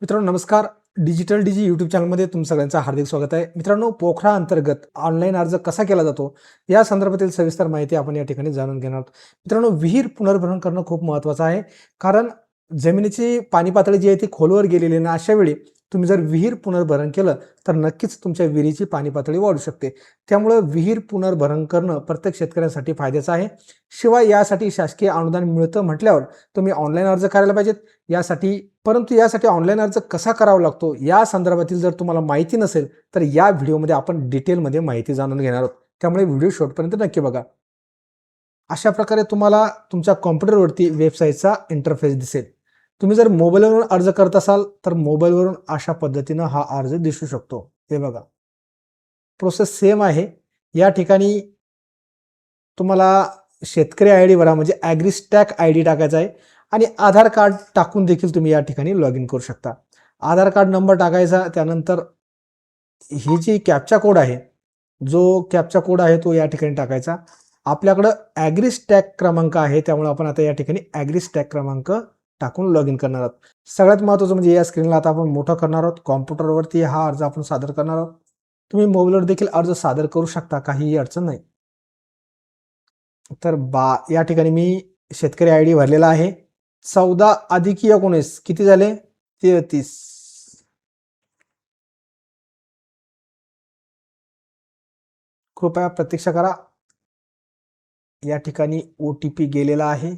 मित्रांनो नमस्कार. डिजिटल डीजी यूट्यूब चॅनलमध्ये तुमचं सगळ्यांचं हार्दिक स्वागत आहे. मित्रांनो, पोखरा अंतर्गत ऑनलाईन अर्ज कसा केला जातो या संदर्भातील सविस्तर माहिती आपण या ठिकाणी जाणून घेणार आहोत. मित्रांनो, विहीर पुनर्भरण करणं खूप महत्त्वाचं आहे, कारण जमिनीची पाणी पातळी जी आहे ती खोलवर गेलेली आहे. अशा वेळी तुम्ही जर विहीर पुनर्भरण केलं तर नक्कीच तुमच्या विहिरीची पाणी पातळी वाढू शकते. त्यामुळे विहीर पुनर्भरण करणं प्रत्येक शेतकऱ्यांसाठी फायद्याचं आहे. शिवाय यासाठी शासकीय अनुदान मिळतं म्हटल्यावर तुम्ही ऑनलाईन अर्ज करायला पाहिजेत. परंतु यासाठी ऑनलाईन अर्ज कसा करावा लागतो या संदर्भातील जर तुम्हाला माहिती नसेल तर या व्हिडिओमध्ये आपण डिटेलमध्ये माहिती जाणून घेणार आहोत. त्यामुळे व्हिडिओ शेवटपर्यंत नक्की बघा. अशा प्रकारे तुम्हाला तुमच्या कॉम्प्युटरवरती वेबसाईटचा इंटरफेस दिसेल. तुम्ही जर मोबाईलवरून अर्ज करत असाल तर मोबाईलवरून अशा पद्धतीनं हा अर्ज दिसू शकतो. हे बघा, प्रोसेस सेम आहे. या ठिकाणी तुम्हाला शेतकरी आयडी भरा, म्हणजे ॲग्रीस्टॅक आयडी टाकायचा आहे आणि आधार कार्ड टाकून देखील तुम्ही या ठिकाणी लॉग इन करू शकता. आधार कार्ड नंबर टाकायचा, त्यानंतर ही जी कॅप्चा कोड आहे, जो कॅप्चा कोड आहे तो या ठिकाणी टाकायचा. आपल्याकडं ॲग्रीस्टॅक क्रमांक आहे, त्यामुळे आपण आता या ठिकाणी ॲग्रीस्टॅक क्रमांक टाकून लॉग इन करणार आहोत. सगळ्यात महत्त्वाचं म्हणजे या स्क्रीनला आता आपण मोठं करणार आहोत. कॉम्प्युटरवरती हा अर्ज आपण सादर करणार आहोत. तुम्ही मोबाईलवर देखील अर्ज सादर करू शकता, काहीही अडचण नाही. तर या ठिकाणी मी शेतकरी आयडी भरलेला आहे. 14 अधिक 19 किती झाले? 33. कृपया प्रतीक्षा करा. या ठिकाणी OTP गेलेला आहे.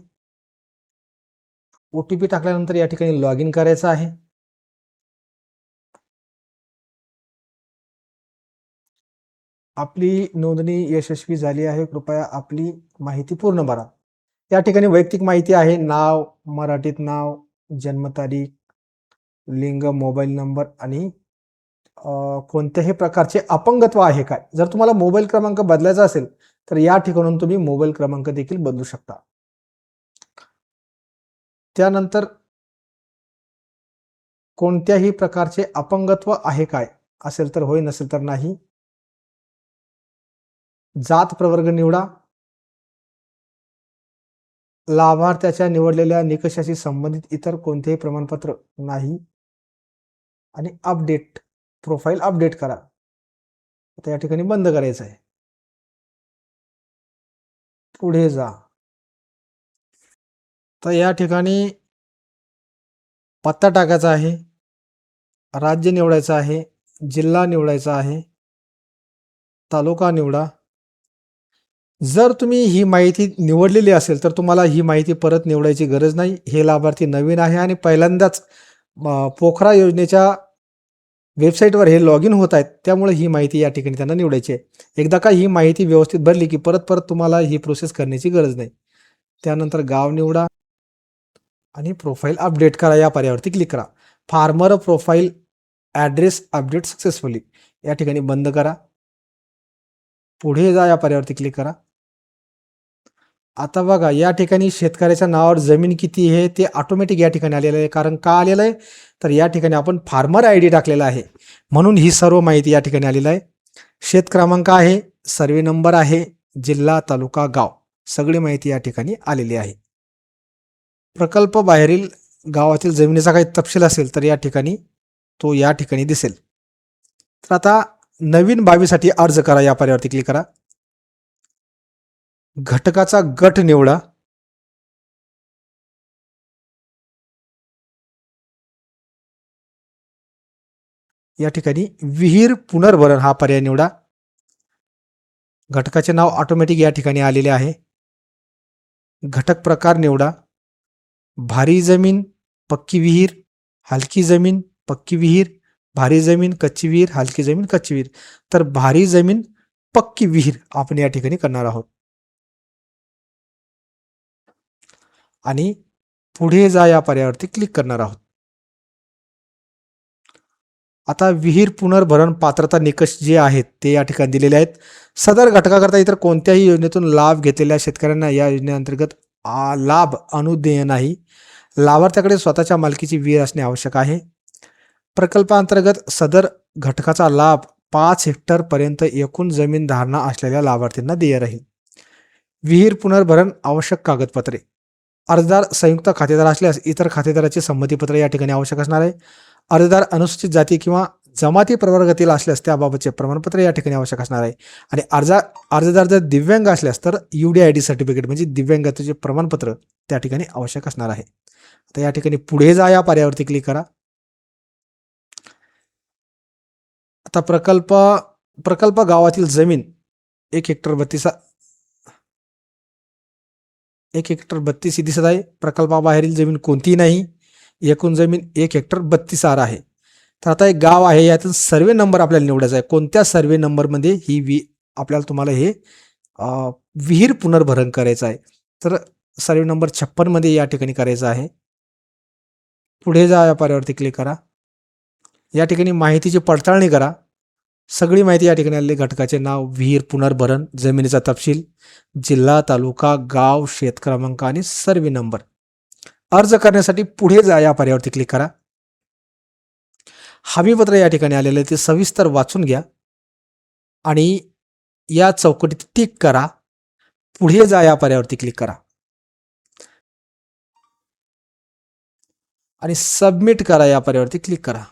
OTP टाकल्यानंतर या ठिकाणी लॉग इन करायचं आहे. आपली नोंदणी यशस्वी झाली आहे. कृपया आपली माहिती पूर्ण भरा. या ठिकाणी वैयक्तिक माहिती आहे. नाव, मराठीत नाव, जन्मतारीख, लिंग, मोबाईल नंबर आणि कोणत्याही प्रकारचे अपंगत्व आहे काय. जर तुम्हाला मोबाईल क्रमांक बदलायचा असेल तर या ठिकाणून तुम्ही मोबाईल क्रमांक देखील बदलू शकता. त्यानंतर कोणत्याही प्रकारचे अपंगत्व आहे काय असेल तर होय, नसेल तर नाही. जात प्रवर्ग निवडा. लाभार्थ्याच्या निवडलेल्या निकषाशी संबंधित इतर कोणतेही प्रमाणपत्र नाही. आणि अपडेट प्रोफाईल अपडेट करा. आता या ठिकाणी बंद करायचं आहे. पुढे जा. तर या ठिकाणी पत्ता टाकायचा आहे, राज्य निवडायचं आहे, जिल्हा निवडायचा आहे, तालुका निवडा. जर तुम्ही ही माहिती निवडलेली असेल तर तुम्हाला ही माहिती परत निवडायची गरज नाही. हे लाभार्थी नवीन आहे आणि पहिल्यांदाच पोखरा योजनेच्या वेबसाईटवर हे लॉग इन होत आहेत, त्यामुळे ही माहिती या ठिकाणी त्यांना निवडायची आहे. एकदा का ही माहिती व्यवस्थित भरली की परत परत तुम्हाला ही प्रोसेस करण्याची गरज नाही. त्यानंतर गाव निवडा आणि प्रोफाईल अपडेट करा या पर्यायावरती क्लिक करा. Farmer profile address update successfully या ठिकाणी बंद करा. पुढे जा या पर्यायावरती क्लिक करा. आता बघा, या ठिकाणी शेतकऱ्याच्या नावावर जमीन किती आहे ते ऑटोमॅटिक या ठिकाणी आलेलं आहे. कारण का आलेलं आहे तर या ठिकाणी आपण फार्मर आयडी टाकलेला आहे, म्हणून ही सर्व माहिती या ठिकाणी आलेली आहे. शेत क्रमांक आहे, सर्वे नंबर आहे, जिल्हा, तालुका, गाव, सगळी माहिती या ठिकाणी आलेली आहे. प्रकल्प बाहेरील गावातील जमिनीचा काही तपशील असेल तर या ठिकाणी तो या ठिकाणी दिसेल. तर आता नवीन बाबीसाठी अर्ज करा या पर्यायावरती क्लिक करा. घटकाचा गट निवडा. या ठिकाणी विहीर पुनर्भरण हा पर्याय निवडा. घटकाचे नाव ऑटोमॅटिक या ठिकाणी आलेले आहे. घटक प्रकार निवडा. भारी जमीन, पक्की विहीर, हलकी जमीन, पक्की विहीर, भारी जमीन, कच्ची विहीर, हलकी जमीन, कच्ची विहीर. तर भारी जमीन पक्की विहीर आपण या ठिकाणी करणार आहोत. आणि पुढे जा या पर्यायावरती क्लिक करणार आहोत. आता विहीर पुनर्भरण पात्रता निकष जे आहेत ते या ठिकाणी दिलेले आहेत. सदर घटकाकरता इतर कोणत्याही योजनेतून लाभ घेतलेल्या शेतकऱ्यांना या योजनेअंतर्गत लाभ अनुदेय नाही. लाभार्थ्याकडे स्वतःच्या मालकीची विहीर असणे आवश्यक आहे. प्रकल्पांतर्गत सदर घटकाचा लाभ 5 हेक्टर पर्यंत एकूण जमीन धारणा असलेल्या लाभार्थींना देय राहील. विहीर पुनर्भरण आवश्यक कागदपत्रे. अर्जदार संयुक्त खातेदार असल्यास इतर खातेदाराचे संमतीपत्र या ठिकाणी आवश्यक असणार आहे. अर्जदार अनुसूचित जाती किंवा जमाती प्रवर्गातील असल्यास त्याबाबतचे प्रमाणपत्र या ठिकाणी आवश्यक असणार आहे. आणि अर्जदार जर दिव्यांग असल्यास तर UDID सर्टिफिकेट म्हणजे दिव्यांगतेचे प्रमाणपत्र त्या ठिकाणी आवश्यक असणार आहे. आता या ठिकाणी पुढे जा या पर्यायावरती क्लिक करा. आता प्रकल्प गावातील जमीन 1 हेक्टर 32 ही दिसत आहे. प्रकल्पाबाहेरील जमीन कोणतीही नाही. एकूण जमीन 1 हेक्टर 32 आर आहे. तर आता एक गाव आहे, यातील सर्वे नंबर आपल्याला निवडायचा आहे. कोणत्या सर्वे नंबरमध्ये ही तुम्हाला हे विहीर पुनर्भरण करायचं आहे. तर सर्वे नंबर 56 मध्ये या ठिकाणी करायचं आहे. पुढे जा या पर्यायावरती क्लिक करा. या ठिकाणी माहितीची पडताळणी करा. सगळी माहिती या ठिकाणी आलेली, घटकाचे नाव, विहीर पुनर्भरण, जमिनीचा तपशील, जिल्हा, तालुका, गाव, शेत क्रमांक आणि सर्वे नंबर. अर्ज करण्यासाठी पुढे जा या पर्यायावरती क्लिक करा. हमीपत्र या ठिकाणी आलेलं आहे, ते सविस्तर वाचून घ्या आणि या चौकटीत टिक करा. पुढे जा या पर्यायावरती क्लिक करा आणि सबमिट करा या पर्यायावरती क्लिक करा.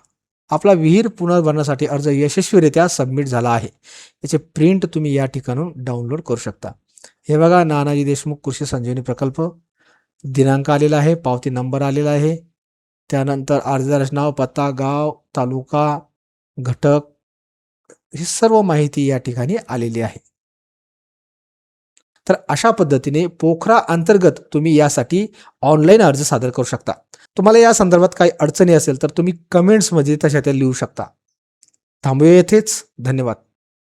आपला विहीर पुनर्भरणासाठी अर्ज यशस्वीरित्या सबमिट झाला आहे. याचे प्रिंट तुम्ही या ठिकाणून डाउनलोड करू शकता. हे बघा, नानाजी देशमुख कृषी संजीवनी प्रकल्प, दिनांक आलेला आहे, पावती नंबर आलेला आहे, त्यानंतर अर्जदाराचे नाव, पत्ता, गाव, तालुका, घटक, ही सर्व माहिती या ठिकाणी आलेली आहे. तर अशा पद्धतीने पोखरा अंतर्गत तुम्ही यासाठी ऑनलाईन अर्ज सादर करू शकता. तुम्हाला या संदर्भात काही अडचणी असेल तर तुम्ही कमेंट्समध्ये तशा त्या लिहू शकता. थांबूया येथेच. धन्यवाद.